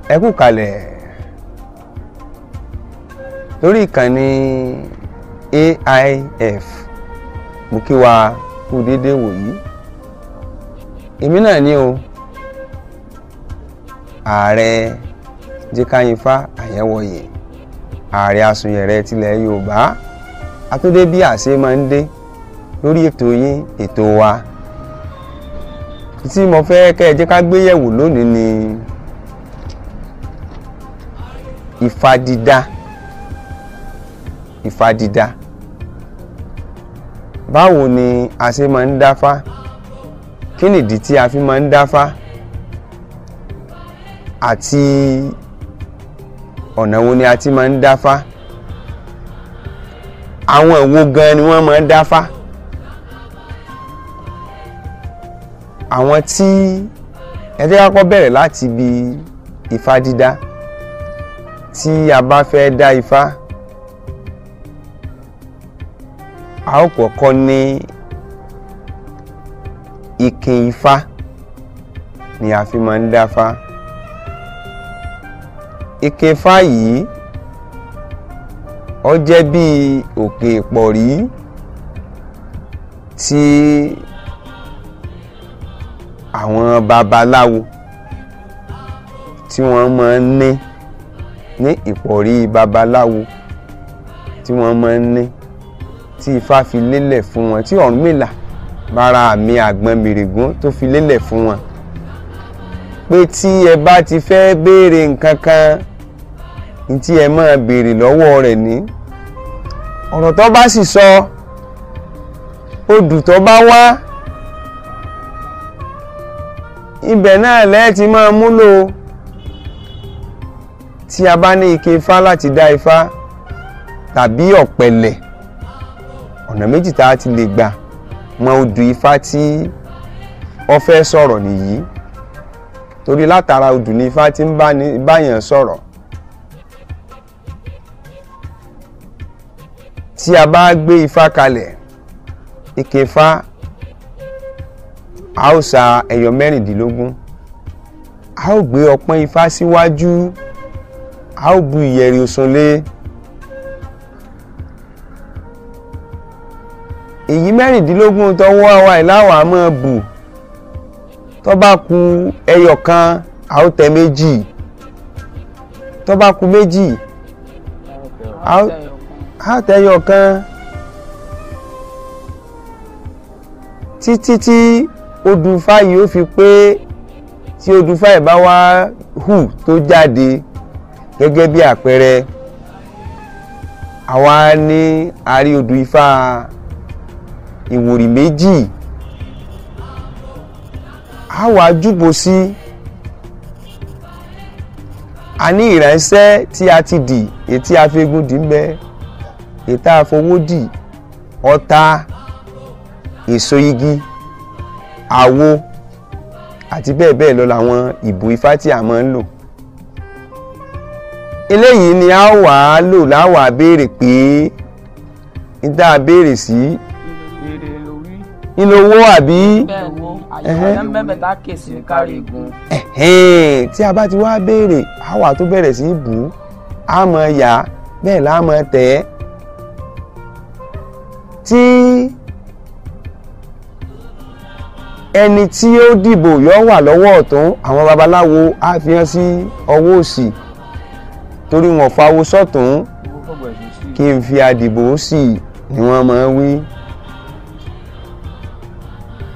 Ẹ kú kalẹ̀ lórí ìkànnì AIF. Mo kí wa kú dédé wòyí. Èmi náà ni o, ààrẹ Cast Ifa Àyẹ̀wòye, ààrẹ Asùnyẹ̀rẹ̀ tilẹ̀ Yorùbá. Àtúndé bí àṣẹ máa ń dé lórí ètò yín, ètò wa. Tí mo fẹ́ kẹ́ ẹ jẹ́ ká gbé yẹ̀wò lónìí ni Ifá dídá. Ifá dídá. Báwo ni a ṣe máa ń dáfá? Kí nìdí tí a fi máa ń dáfá? Àti ọ̀nà wo ni a ti máa ń dáfá? Àwọn wo gan ni wọ́n máa ń dáfá? Àwọn tí ẹ jẹ́ ká kọ́kọ́ bẹ̀rẹ̀ láti bí Ifá dídá. Tí a bá fẹ́ dá Ifá, a ó kọ́kọ́ ní ìkìn Ifá ni a fi máa ń dáfá. Ìkìn Ifá yìí ó jẹ́ bí òkè ìpọ̀rí tí àwọn babaláwo tí wọ́n máa ń ní ìpọ̀rí babaláwo tí wọ́n máa ń ní, tí Ifá fi lélẹ̀ fún wọn, tí Ọ̀rúnmìlà bára àmì àgbọn mìrìgún tó fi lélẹ̀ fún wọn, pé tí ẹ bá ti fẹ́ béèrè nǹkan kan, ní tí ẹ máa béèrè lọ́wọ́ rẹ̀ ní ọ̀rọ̀ tó bá sì sọ, odù tó bá wá, ibẹ̀ náà lẹ́ẹ̀ ti máa múlò. Tí a bá ní ike Ifá láti dá Ifá tàbí ọ̀pẹ̀lẹ̀, ọ̀nà méjì tá a ti lè gbà mọ odù Ifá tí ó fẹ́ sọ̀rọ̀ nìyí. Torí látara odù ní Ifá tí ń báyàn sọ̀rọ̀. Tí a bá gbé Ifá kalẹ̀, ike Ifá, a ó sa ẹyọ mẹ́rìndínlógún, a ó gbé ọpọ́n Ifá síwájú, a ó bu ìyẹ̀rì òsùn lé. Èyí mẹ́rìndínlógún tọwọ́ wa ìláwà máa bù. Tó bá kù ẹyọ kan, a ó tẹ méjì. Tó bá kù méjì, a ó tẹ ẹyọ kan. Títí tí odù Ifá yìí ó fi pé, tí odù Ifá yìí bá wá hù tó jáde, gẹ́gẹ́ bí àpẹẹrẹ, àwa ní àrí odù Ifá ìwòrì méjì, a wá júbọ sí. A ní ìránṣẹ́ tí a ti dì, èyí tí a fi egun dì ń bẹ, èyí tá a fowó dì, ọ̀tá, èso igi, àwo àti bẹ́ẹ̀ bẹ́ẹ̀ lọ làwọn ìbò Ifá tí a máa ń lò. Eléyìí ni a wà lò láwà béèrè pé ìdá béèrè sí inú owó àbí tí a bá ti wá béèrè, a wà tó bẹ̀rẹ̀ sí bù, a máa yà, bẹ́ẹ̀ la máa tẹ̀. Tí ẹni tí ó dìbò yóò wà lọ́wọ́ ọ̀tún, àwọn babaláwo á fi hàn sí ọwọ́ òsì. Torí wọn fáwọ́ sọ́tún kí n fi àdìbò sí ni wọ́n máa wí.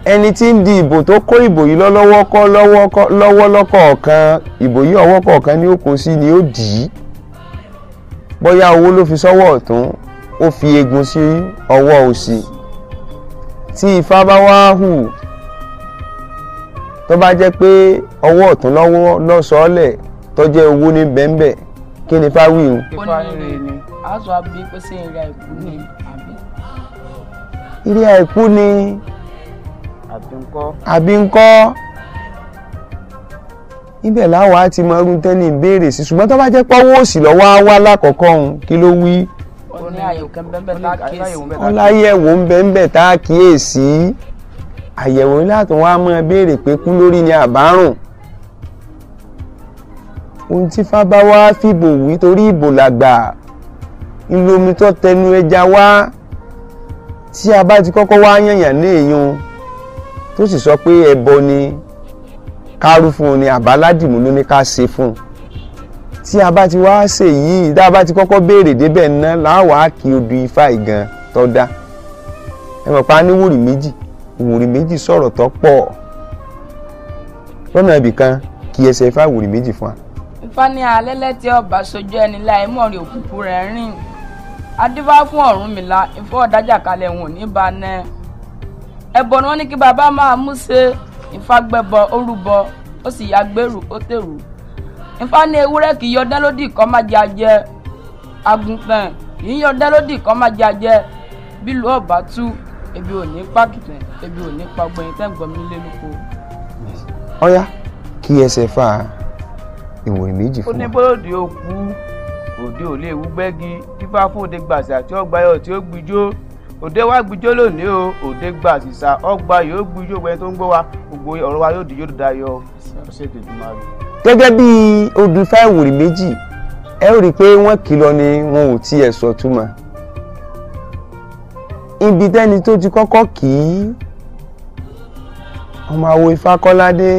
Ẹni tí ń di ìbò tó kó ìbò yìí lọ́wọ́ lọ́kọ̀ọ̀kan, ìbò yìí ọwọ́ kọ̀ọ̀kan ni ó kó sí ni ó dì í. Bóyá owó ló fi sọ́wọ́ ọ̀tún, ó fi egun sí ọwọ́ òsì. Tí Ifá bá wá hù, tó bá jẹ́ pé ọwọ́ ọ̀tún lọ́wọ́ lọ́sọ̀ọ́lẹ̀ tó jẹ́ owó ní bẹ́ńbẹ́, kí ni Ifá wí o? Ifá rere ni. A sọ àbí pé sí ìrìn àìkú ni àbí? Ìrìn àìkú ni. Àbí ńkọ́? Àbí ńkọ́? ibẹ̀ láwa ti mọ irú tẹ́ni ìbéèrè sí ṣùgbọ́n tó bá jẹ́ pọ́wọ́ òsì lọ́wọ́ wá lákọ̀ọ́kọ́ òun kí ló wí. ó ní àyẹ̀wò kan bẹ́ẹ̀ tá a kíyèsí. ọláyẹ̀wò ń bẹ́ẹ̀ tá a kíyèsí àyẹ̀wò láti wá mọ́ béèrè pé kú lórí ni àbárùn. ohun tí fábá wá fìbò wí torí ìbò làgbà ìlú omi tó tẹnu ẹja wá tí a bá ti kọ́kọ́ wá yànyàn ní èèyàn tó sì sọ pé ẹbọ ni kárú fún un ni àbáládìmú ló ní ká ṣe fún un tí a bá ti wá ṣe yìí tá a bá ti kọ́kọ́ béèrè débẹ̀ ná láwàá kí odù ifá ìgan tó dá ẹ mọ̀ pa ní wùrì méjì sọ̀rọ̀ tó pọ̀ lọ́nà ibì kan kí ẹsẹ̀ ifá wùrì méjì fún wa. Ifá ní alẹ́lẹ́ tí ọba sojú ẹni láì mọ̀ rí òkùnkùn rẹ̀ rìn adífá fún Ọ̀rúnmìlà Ifá ọ̀dájà kalẹ̀ wọn ò ní bá ná ẹbọ ni wọ́n ní kí bàbá máa mú ṣe Ifá gbẹ́bọ ó rúbọ ó sì yá gbèrú ó tèrú Ifá ní ewúrẹ́ kì í yọ dẹ́lódì kọ́ má jẹ ajẹ́ àgùntàn kì í yọ dẹ́lódì kọ́ má jẹ ajẹ́ bílù ọ̀bá tú ebi ò ní pàkìtàn ebi ò ní pa ọgbẹ̀yìn tẹ́ ń gbọ́ mi lé lóko. ọ̀yá kí ẹsẹ̀ fà ìwòrì méjì fún wa. ó ní bọ́lọ́dì òkú òde ò lè wú gbẹ́gi fífá fún òde gbàsà tí ó gbayọ̀ tí ó gbijó òde wá gbijó lónìí o òde gbàsìsà ọgbà yóò gbijó gbẹ́ni tó ń gbọ́ wa gbogbo ọ̀rọ̀ wa yóò di yóò dayọ̀ ṣètò ìdùnnú. gẹ́gẹ́ bí odù ifá ìwòrì méjì ẹ rí i pé wọ́n kìlọ̀ ni wọn ò tiẹ̀ sọ túmọ̀ ibi tẹ́ni tó ti kọ́kọ́ kì í ọmọ àwo Ifá Kọ́ládé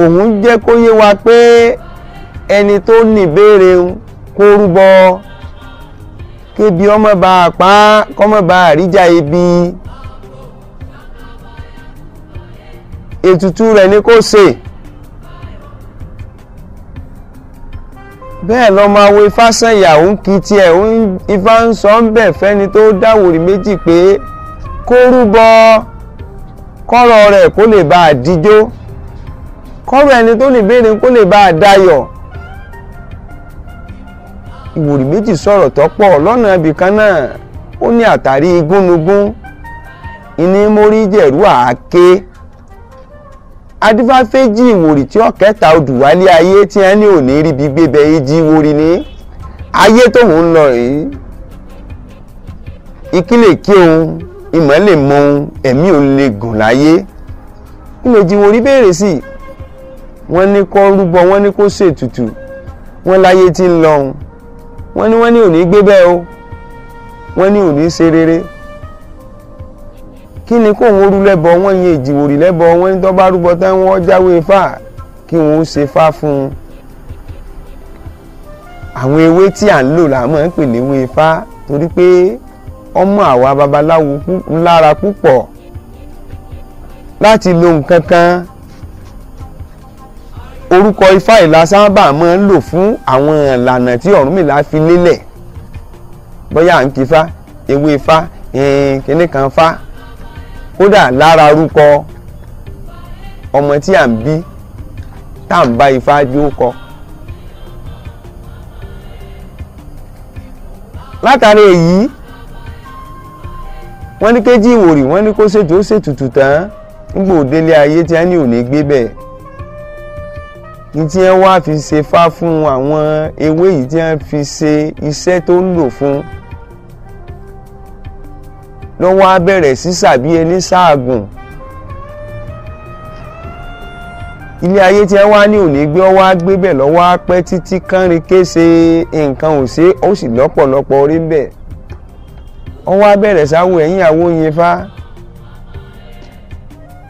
òun jẹ́ kó yé wa pé ẹni tó níbéèrè kó rúbọ kébi ọmọ bá a pa kọ́mọ bá a ríjà ibi ètùtù rẹ̀ ni kó ṣe. bẹ́ẹ̀ lọ́mọ àwo Ifá Sànyà ń kí tiẹ̀ Ifá ń sọ ń bẹ̀ fẹ́ni tó dáwòrì méjì pé kó rúbọ kọ́rọ̀ rẹ̀ kó lè bá a díjó kọ́rọ̀ ẹni tó lè béèrè kó lè bá a dayọ̀. ìwòrì méjì sọ̀rọ̀ tọ́pọ̀ lọ́nà ibì kan náà ó ní àtàrí igúnnugún ìní mórí jẹ̀rú àáké adífáfẹ́jì ìwòrì tí ọ̀kẹ́ta odù wálé ayé tí a ní òní rí bí gbébẹ ìjì ìwòrì ní ayé tóun ń lọ yìí ìkílè kí òun ìmọ̀ lè mọ ohun ẹ̀mí òun lè gùn láyé ìmọ̀jì ìwòrì béèrè sí wọ́n ní kó rúbọ wọ́n ní kó ṣètùtù wọ́n láyé tí ń lọ òun wọ́n ní òní gbé bẹ́ẹ̀ o wọ́n ní òní ṣe rere kí ni kó wọ́n rú lẹ́bọ wọ́n yin ìjìwòrì lẹ́bọ wọ́n ní tó bá rúbọ tán wọ́n jáwé Ifá kí wọ́n ṣe fá fún un. àwọn ewé tí à ń lò là máa ń pè léwé Ifá torí pé ọmọ àwa babaláwo lára púpọ̀ láti lo nǹkan kan orúkọ Ifá ìlà sábà máa ń lò fún àwọn ìlànà tí Ọ̀rúnmìlà fi lélẹ̀ bóyá à ń kífá ewé Ifá kíní kan fá kódà lára orúkọ ọmọ tí à ń bí tá à ń bá Ifá jó kọ. látàrí èyí wọ́n ní kéjì ìwòrì wọ́n ní kó ṣètò ó ṣètùtù tán nígbà òdélé ayé tí a ní òní gbé bẹ́ẹ̀ ní tí wọ́n wá fi ṣe fá fún àwọn ewé yìí tí wọ́n fi ṣe iṣẹ́ tó ń lò fún lọ́wọ́ á bẹ̀rẹ̀ sí sàbí ẹni ṣáàgùn ilé ayé tí wọ́n wá ní òní gbé ọwọ́ á gbé bẹ̀ lọ́wọ́ á pẹ́ títí kánrin kése nǹkan ò ṣe ó sì lọ́pọ̀lọpọ̀ orí bẹ̀ ọwọ́ á bẹ̀rẹ̀ sáwọ ẹ̀yìn àwo yin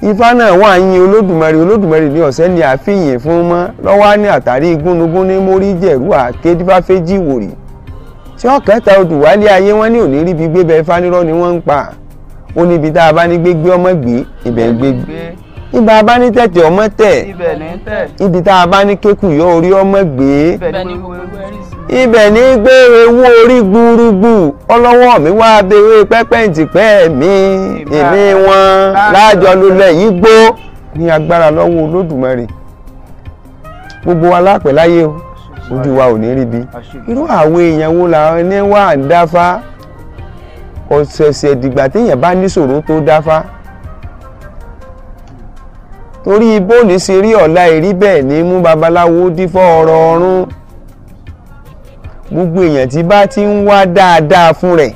Ifá náà wà yin Olódùmarè ní ọ̀sẹ́ ni àfihàn fún mọ́ lọ́wọ́ á ní àtàrí igúnnugún ní mórí jẹ̀rú àkédífáfẹ́jì ìwòrì tí ọ̀kẹ́ta odù wálé ayé wọn ní òní ríbi gbébẹ Ifá nírọ́ ni wọ́n ń pa ó níbi tá a bá ní gbégbé ọmọ gbé ibẹ̀ gbé ibà a bá ní tẹ̀tẹ̀ ọmọ tẹ̀ ibi tá a bá ní kékù yọ orí ọmọ gbé ibẹ̀ ní gbé ewu orí gbúrúgbù ọlọ́wọ́ mi wá abẹ́wé pẹ́pẹ́ǹtìpẹ́ mi èmi wọn láàjọ lulẹ̀ yìí gbó ní agbára lọ́wọ́ Olódùmarè gbogbo wa lápẹ̀ láyé o ojú wa ò ní ríbi irú àwọn èèyàn wo làwọn ní wà ń dáfá ọ̀sẹ̀sẹ̀ dìgbà téèyàn bá níṣòro tó dáfá torí bóni ṣe rí ọ̀la ìrí bẹ́ẹ̀ ní mú babaláwo dífọ́ ọ̀rọ̀ ọ̀run. Gbogbo èèyàn tí bá ti ń wá dáadáa fún rẹ̀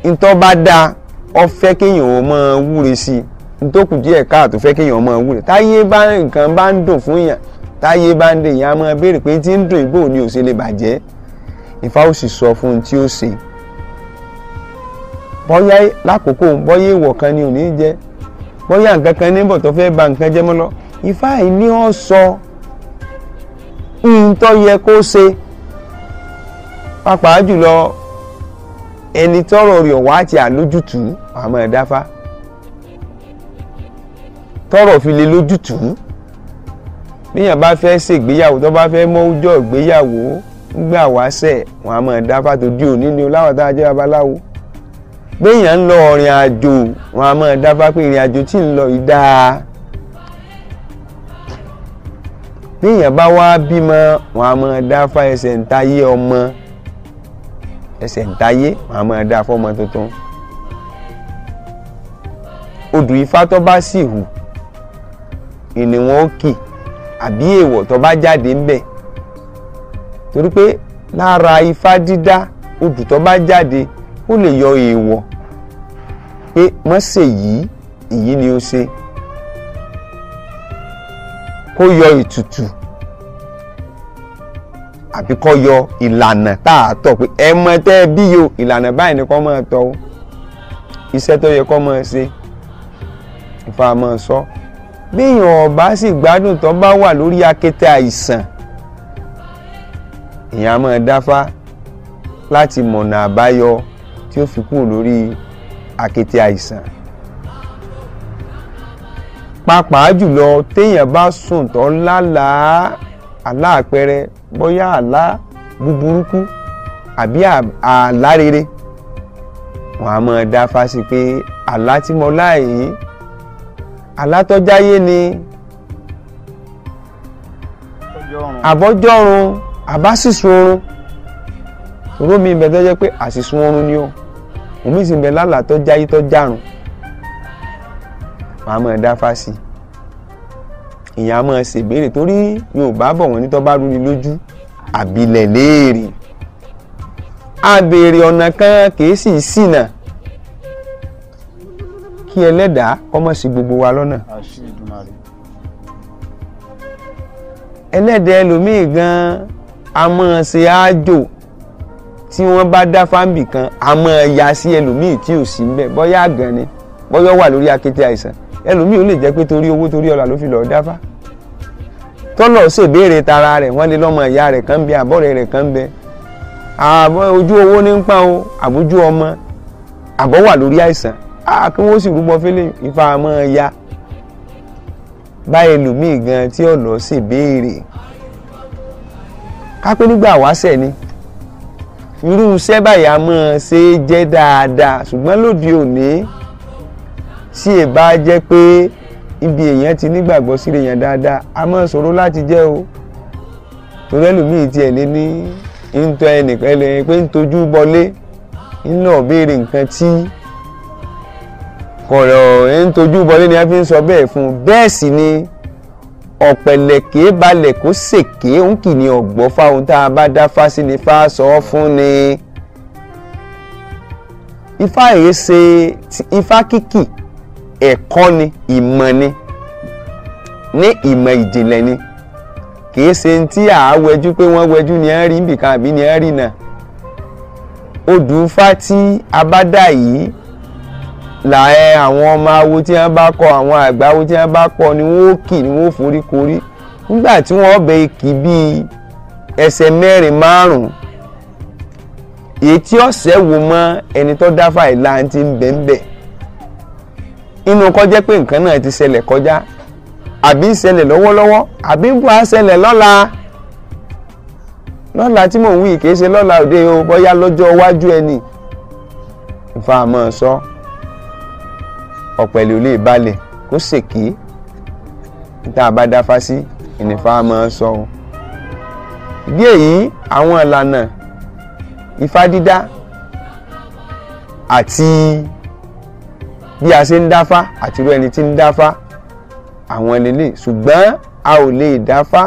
ntọ́ bá dáa ó fẹ́ kéèyàn ó máa wúre sí i ntòkù díẹ̀ káàtó fẹ́ kéèyàn ó máa wúre. Táyé bá nǹkan bá ń dùn fún èèyàn táyé bá ń dè èèyàn á máa béèrè pé tí ń dùn ìbò ni ò ṣe lè bàjẹ́. Ifá ó sì sọ fún un tí ó ṣe. Bọ́yá lákòókò bọ́yá èèwọ̀ kan ni ò ní jẹ́ bọ́yá nǹkan kan níbọ̀ tó fẹ́ ba nǹkan jẹ́ mọ́ lọ. Ifá yìí ni ó sọ tó yẹ kó ṣe. Pàápàá jùlọ ẹni tọ́rọ̀ rẹ̀ wá àti àlójútùú àmọ́ ẹ̀dáfá tọ́rọ̀ fi lè lójútùú. Bíyàn bá fẹ́ ṣègbéyàwó tó bá fẹ́ mọ́ ọjọ́ ìgbéyàwó gbà wáṣẹ̀ wọn àmọ́ ẹ̀dáfá tó di òní ni láwọn tá a jẹ́ babaláwo. Béèyàn ń lọ ìrìn àjò wọn àmọ́ ẹ̀dáfá pé ìrìn àjò tí ń lọ yìí dáa. Béèyàn bá wá bímọ wọn àmọ́ ẹ̀dáfá ẹsẹ̀ ń tayé ọmọ ẹsẹ̀ ń tayé wọn àmọ́ ẹ̀dá fọ́mọ tuntun. Odù Ifá tó bá sì hù ìní wọn ó kì àbí èèwọ̀ tó bá jáde ń bẹ̀. Torí pé lára Ifá dídá odù tó bá jáde ó lè yọ èèwọ̀ pé mọ́ ṣe yìí èyí ni ó ṣe. Kó yọ ìtùtù àbí kó yọ ìlànà tá a tọ̀ pé ẹ mọ tẹ́ bí yo ìlànà báyìí ni kó máa tọ̀ o. Iṣẹ́ tó yẹ kó máa ṣe Ifá máa sọ. Bí èèyàn ọba sì gbádùn tó bá wà lórí akéte àìsàn èèyàn á máa dáfá láti mọ̀nà àbáyọ tí ó fi kúrò lórí akéte àìsàn. Pàápàá jùlọ téèyàn bá sùn tó lálàá àláàpẹrẹ bóyá àlá búburúkú àbí àlá rere wọn á máa dáfá sí pé àlá tí mo lá yìí àlá tó jáyé ni àbọ́jọ́run àbásìsùn oorun. Òró mi bẹ tó jẹ́ pé àsìsùn oorun ni ó omi sì bẹ lálàá tó jáyé tó járun wọn á máa dáfá sí. Ìyẹn á máa ṣèbéèrè torí Yorùbá bọ̀ wọ́n ní tó bá rú ni lójú àbílẹ̀ léèrè. Àbèrè ọ̀nà kan kìí sì ṣìnà kí Ẹlẹ́dàá kọ́mọ̀ sí gbogbo wa lọ́nà. Ẹlẹ́dàá ẹlòmíì gan a máa ṣe àjò tí wọ́n bá dá fáǹbì kan a máa ya sí ẹlòmíì tí ò sí ńbẹ̀ bóyá àgàn ni bóyá wà lórí akéte àìsàn. Ẹlòmíì ó lè jẹ́ pé torí owó torí ọlà ló fi lọ́ọ́ dáfá. Tọ́lọ̀ ṣèbéèrè tara rẹ̀ wọ́n lé lọ́mọ ìyá rẹ̀ kan bẹ àbọ̀rẹ̀ rẹ̀ kan bẹ. Àbọ̀ ojú owó ní ń pa o àbójú ọmọ àbọ̀ wà lórí àìsàn. Kí wọ́n sì rúbọ fẹ́lẹ́ Ifá máa ya. Báyìí ẹlòmíì gan tí ọ̀lọ́ ṣèbéèrè. Kápẹ́ nígbà wáṣẹ̀ ni irú iṣẹ́ báyìí a máa ṣe jẹ́ dáadáa ṣùgbọ́n lóde òní tí ẹ bá jẹ́ pé ibi èèyàn ti nígbàgbọ́ sí èèyàn dáadáa a máa ṣòro láti jẹ́ o. Torí ẹlòmíì tiẹ̀ lé ní ń tọ́ ẹnìkan lẹ́yìn pé ń tojú bọlé ń lọ béèrè nǹkan tí kọ̀rọ̀ ń tojú bọlé ni a fi ń sọ bẹ́ẹ̀ fún un. Bẹ́ẹ̀ sì ni ọ̀pẹ̀lẹ̀kẹ́ balẹ̀ kó ṣèké òun kì ní ọ̀gbọ́ fáwọn tá a bá dá fásí ni Ifá sọ fún ni. Ifá èyí ṣe Ifá kíkì ẹ̀kọ́ ni ìmọ̀ ni ní ìmọ̀ ìjìnlẹ̀ ni kìí ṣe tí à á wẹjú pé wọ́n wẹjú ni à ń rí nbìkan àbí ni à ń rí náà. Odù Ifá tí a bá dà yìí làẹ àwọn ọmọ awo tí wọ́n bá kọ àwọn àgbà awo tí wọ́n bá kọ ni wọ́n ó kì ni wọ́n ó forí korí nígbà tí wọ́n bẹ ikì bíi ẹsẹ̀ mẹ́rin márùn-ún èyí tí ọ̀sẹ̀ wò mọ́ ẹni tó dáfà ìlà ti ń bẹ̀ inú kó jẹ́ pé nǹkan náà ti ṣẹlẹ̀ kọjá àbí ń ṣẹlẹ̀ lọ́wọ́lọ́wọ́ àbí ń bọ̀ á ṣẹlẹ̀ lọ́la tí mò ń wí kìí ṣe lọ́la òde o bóyá lọ́jọ́ iwájú ẹni. Ifá máa sọ ọ̀pẹ̀lẹ̀ ò lè balẹ̀ kó ṣèké níta bá dáfá sí ìnìfá máa sọ o. Ìdí èyí àwọn ìlànà Ifá dídá àti bí a ṣe ń dáfá àti irú ẹni tí ń dáfá àwọn lélẹ̀ ṣùgbọ́n a ò lè dáfá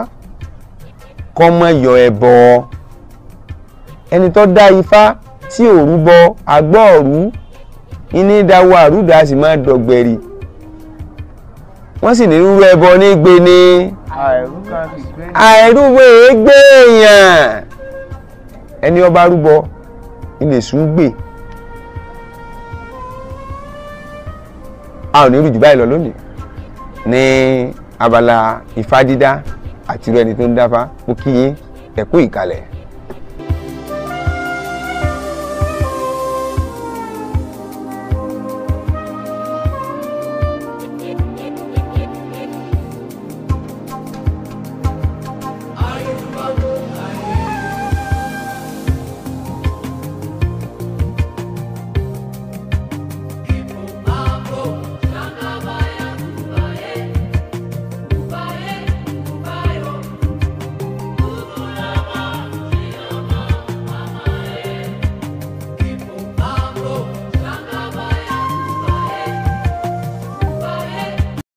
kọ́ mọ́ yọ ẹbọ ẹni tó dá ifá tí ò rúbọ àgbọ̀ ọ̀rú iní dáwọ́ àrúdà sì máa dọ̀gbẹ̀rì wọ́n sì ní rúrú ẹbọ ní gbé ní àìrúbọ èégbé èèyàn ẹni ọba rúbọ ilé sùn gbé a ò ní rú jù báyìí lọ lónìí ní abala ifá dídá àti irú ẹni tó ń dáfá ó kí yín ẹ kú ìkàlẹ̀.